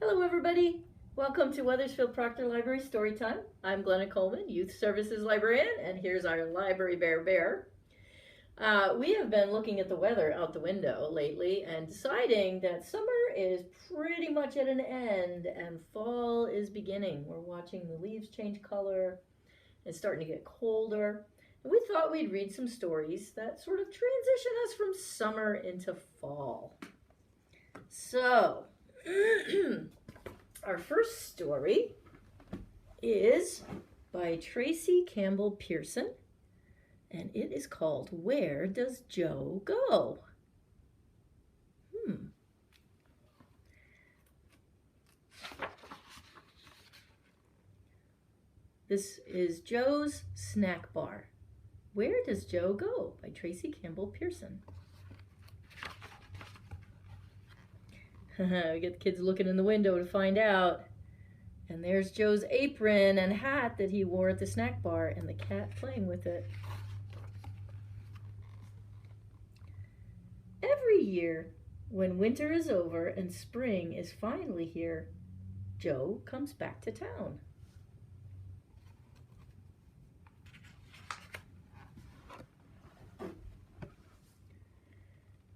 Hello everybody, welcome to Weathersfield Proctor Library Storytime. I'm Glenna Coleman, Youth Services Librarian, and here's our Library Bear. We have been looking at the weather out the window lately and deciding that summer is pretty much at an end and fall is beginning. We're watching the leaves change color. It's starting to get colder. And we thought we'd read some stories that sort of transition us from summer into fall. So, our first story is by Tracey Campbell Pearson, and it is called Where Does Joe Go? This is Joe's Snack Bar. Where Does Joe Go? By Tracey Campbell Pearson. We get the kids looking in the window to find out. And there's Joe's apron and hat that he wore at the snack bar and the cat playing with it. Every year, when winter is over and spring is finally here, Joe comes back to town.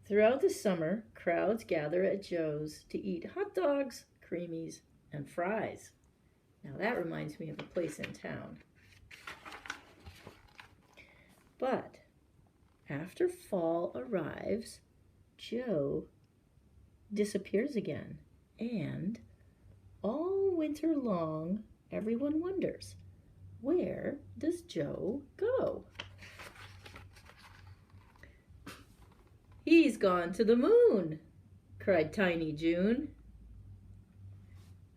Throughout the summer, crowds gather at Joe's to eat hot dogs, creamies, and fries. Now that reminds me of a place in town. But after fall arrives, Joe disappears again, and all winter long, everyone wonders, where does Joe go? He's gone to the moon, cried Tiny June.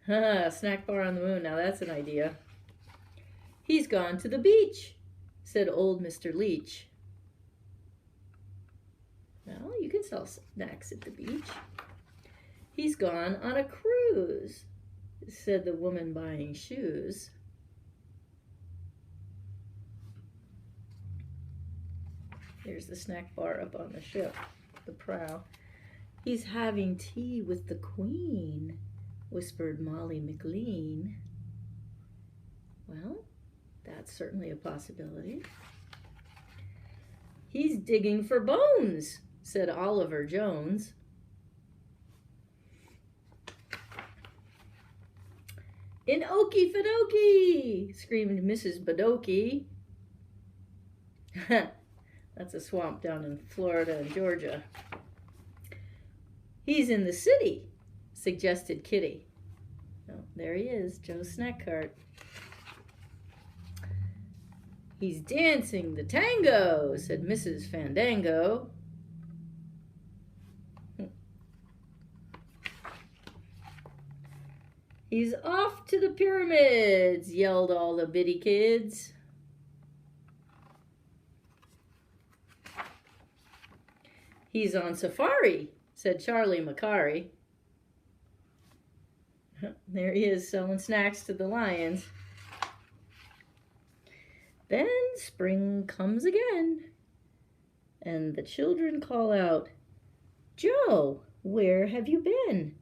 Snack bar on the moon, now that's an idea. He's gone to the beach, said old Mr. Leach. Well, you can sell snacks at the beach. He's gone on a cruise, said the woman buying shoes. Here's the snack bar up on the ship, the prow. He's having tea with the Queen, whispered Molly McLean. Well, that's certainly a possibility. He's digging for bones, said Oliver Jones. In Okie Fadokie, screamed Mrs. Badokie. That's a swamp down in Florida and Georgia. He's in the city, suggested Kitty. Oh, there he is, Joe's snack cart. He's dancing the tango, said Mrs. Fandango. He's off to the pyramids, yelled all the bitty kids. He's on safari, said Charlie Macari. There he is selling snacks to the lions. Then spring comes again, and the children call out, Joe, where have you been?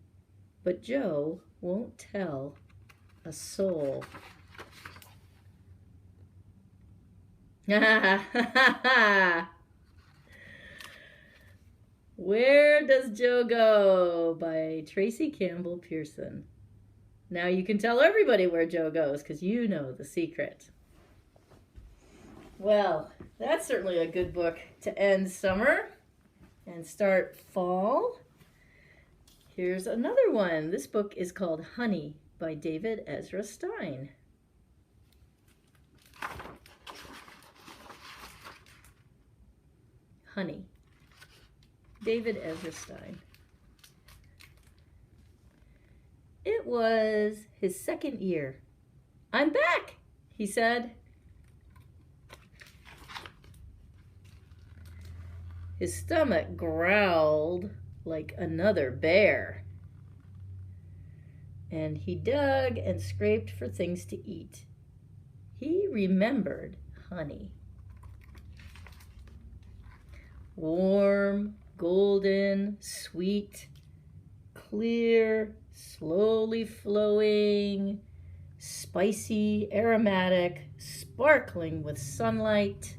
But Joe won't tell a soul. Ha ha ha ha! Where Does Joe Go? By Tracey Campbell Pearson. Now you can tell everybody where Joe goes because you know the secret. Well, that's certainly a good book to end summer and start fall. Here's another one. This book is called Honey by David Ezra Stein. Honey. David Ezra Stein. It was his second year. I'm back, he said. His stomach growled like another bear. And he dug and scraped for things to eat. He remembered honey. Warm, golden, sweet, clear, slowly flowing, spicy, aromatic, sparkling with sunlight.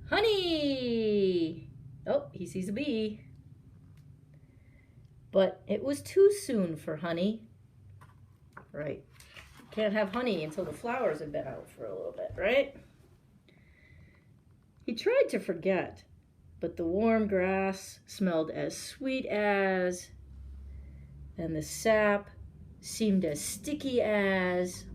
Honey! Oh, he sees a bee. But it was too soon for honey. Right. Can't have honey until the flowers have been out for a little bit, right? He tried to forget, but the warm grass smelled as sweet as, and the sap seemed as sticky as,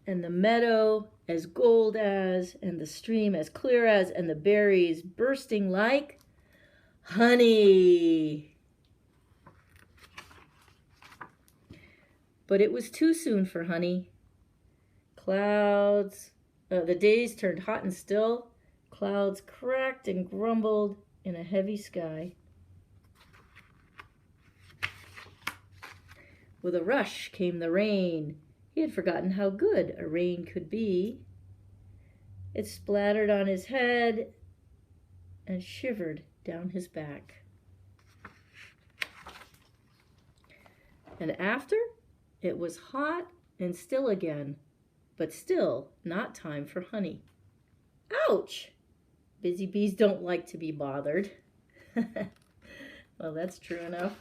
and the meadow as gold as, and the stream as clear as, and the berries bursting like honey. But it was too soon for honey. The days turned hot and still. Clouds cracked and grumbled in a heavy sky. With a rush came the rain. He had forgotten how good a rain could be. It splattered on his head and shivered down his back. And after, it was hot and still again, but still not time for honey. Ouch! Busy bees don't like to be bothered. Well, that's true enough.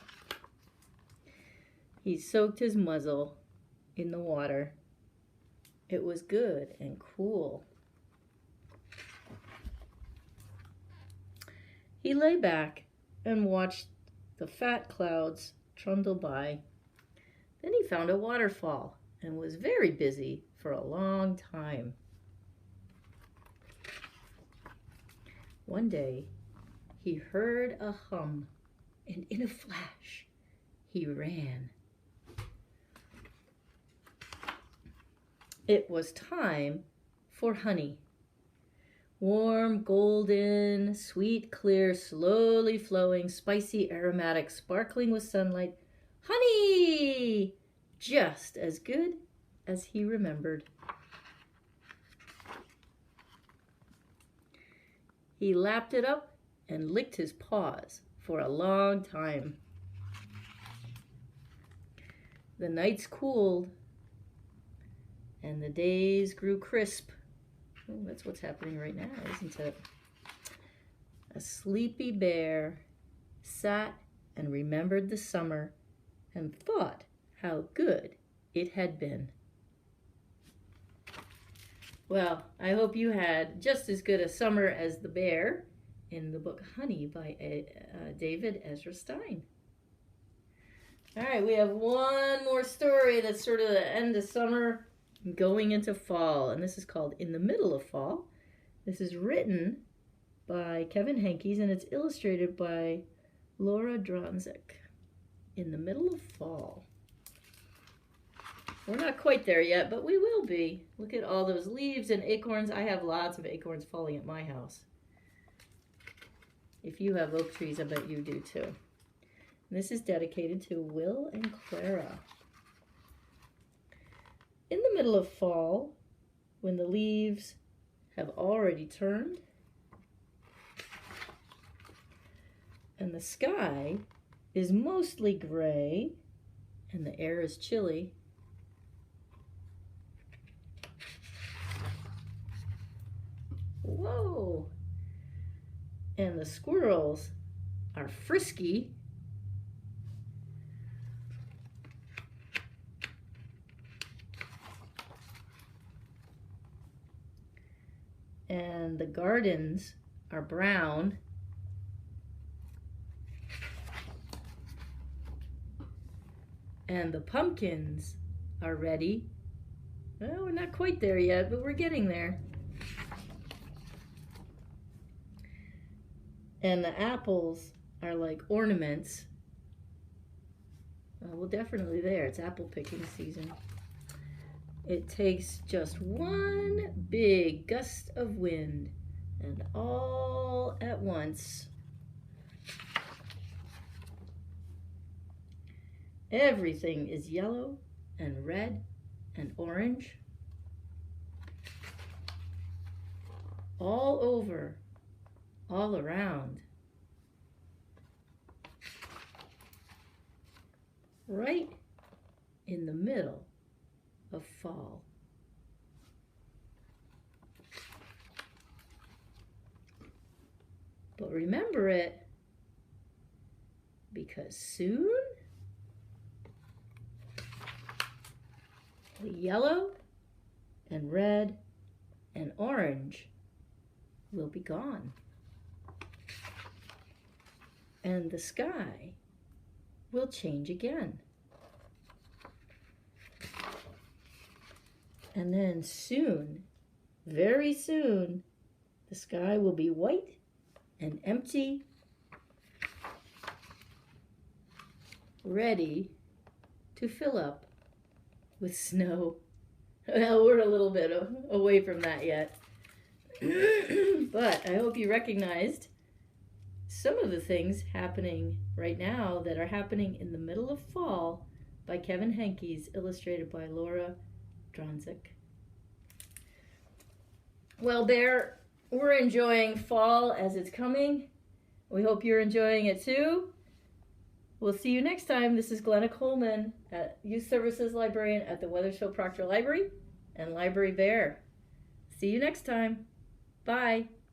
He soaked his muzzle in the water. It was good and cool. He lay back and watched the fat clouds trundle by. Then he found a waterfall and was very busy for a long time. One day, he heard a hum, and in a flash, he ran. It was time for honey. Warm, golden, sweet, clear, slowly flowing, spicy, aromatic, sparkling with sunlight. Honey! Just as good as he remembered. He lapped it up and licked his paws for a long time. The nights cooled and the days grew crisp. Oh, that's what's happening right now, isn't it? A sleepy bear sat and remembered the summer and thought how good it had been. Well, I hope you had just as good a summer as the bear in the book Honey by David Ezra Stein. All right, we have one more story that's sort of the end of summer going into fall, and this is called In the Middle of Fall. This is written by Kevin Henkes, and it's illustrated by Laura Dronzek. In the Middle of Fall. We're not quite there yet, but we will be. Look at all those leaves and acorns. I have lots of acorns falling at my house. If you have oak trees, I bet you do too. And this is dedicated to Will and Clara. In the middle of fall, when the leaves have already turned, and the sky is mostly gray, and the air is chilly, whoa, and the squirrels are frisky, and the gardens are brown, and the pumpkins are ready. Well, we're not quite there yet, but we're getting there. And the apples are like ornaments. Well, we're definitely there. It's apple picking season. It takes just one big gust of wind, and all at once, everything is yellow and red and orange. All over all around. Right in the middle of fall. But remember it, because soon the yellow and red and orange will be gone. And the sky will change again. And then soon, very soon, the sky will be white and empty, ready to fill up with snow. Well, we're a little bit away from that yet. But I hope you recognized some of the things happening right now that are happening in the middle of fall by Kevin Henkes, illustrated by Laura Dronzek. Well, Bear, we're enjoying fall as it's coming. We hope you're enjoying it too. We'll see you next time. This is Glenna Coleman, Youth Services Librarian at the Weathersfield Proctor Library and Library Bear. See you next time. Bye.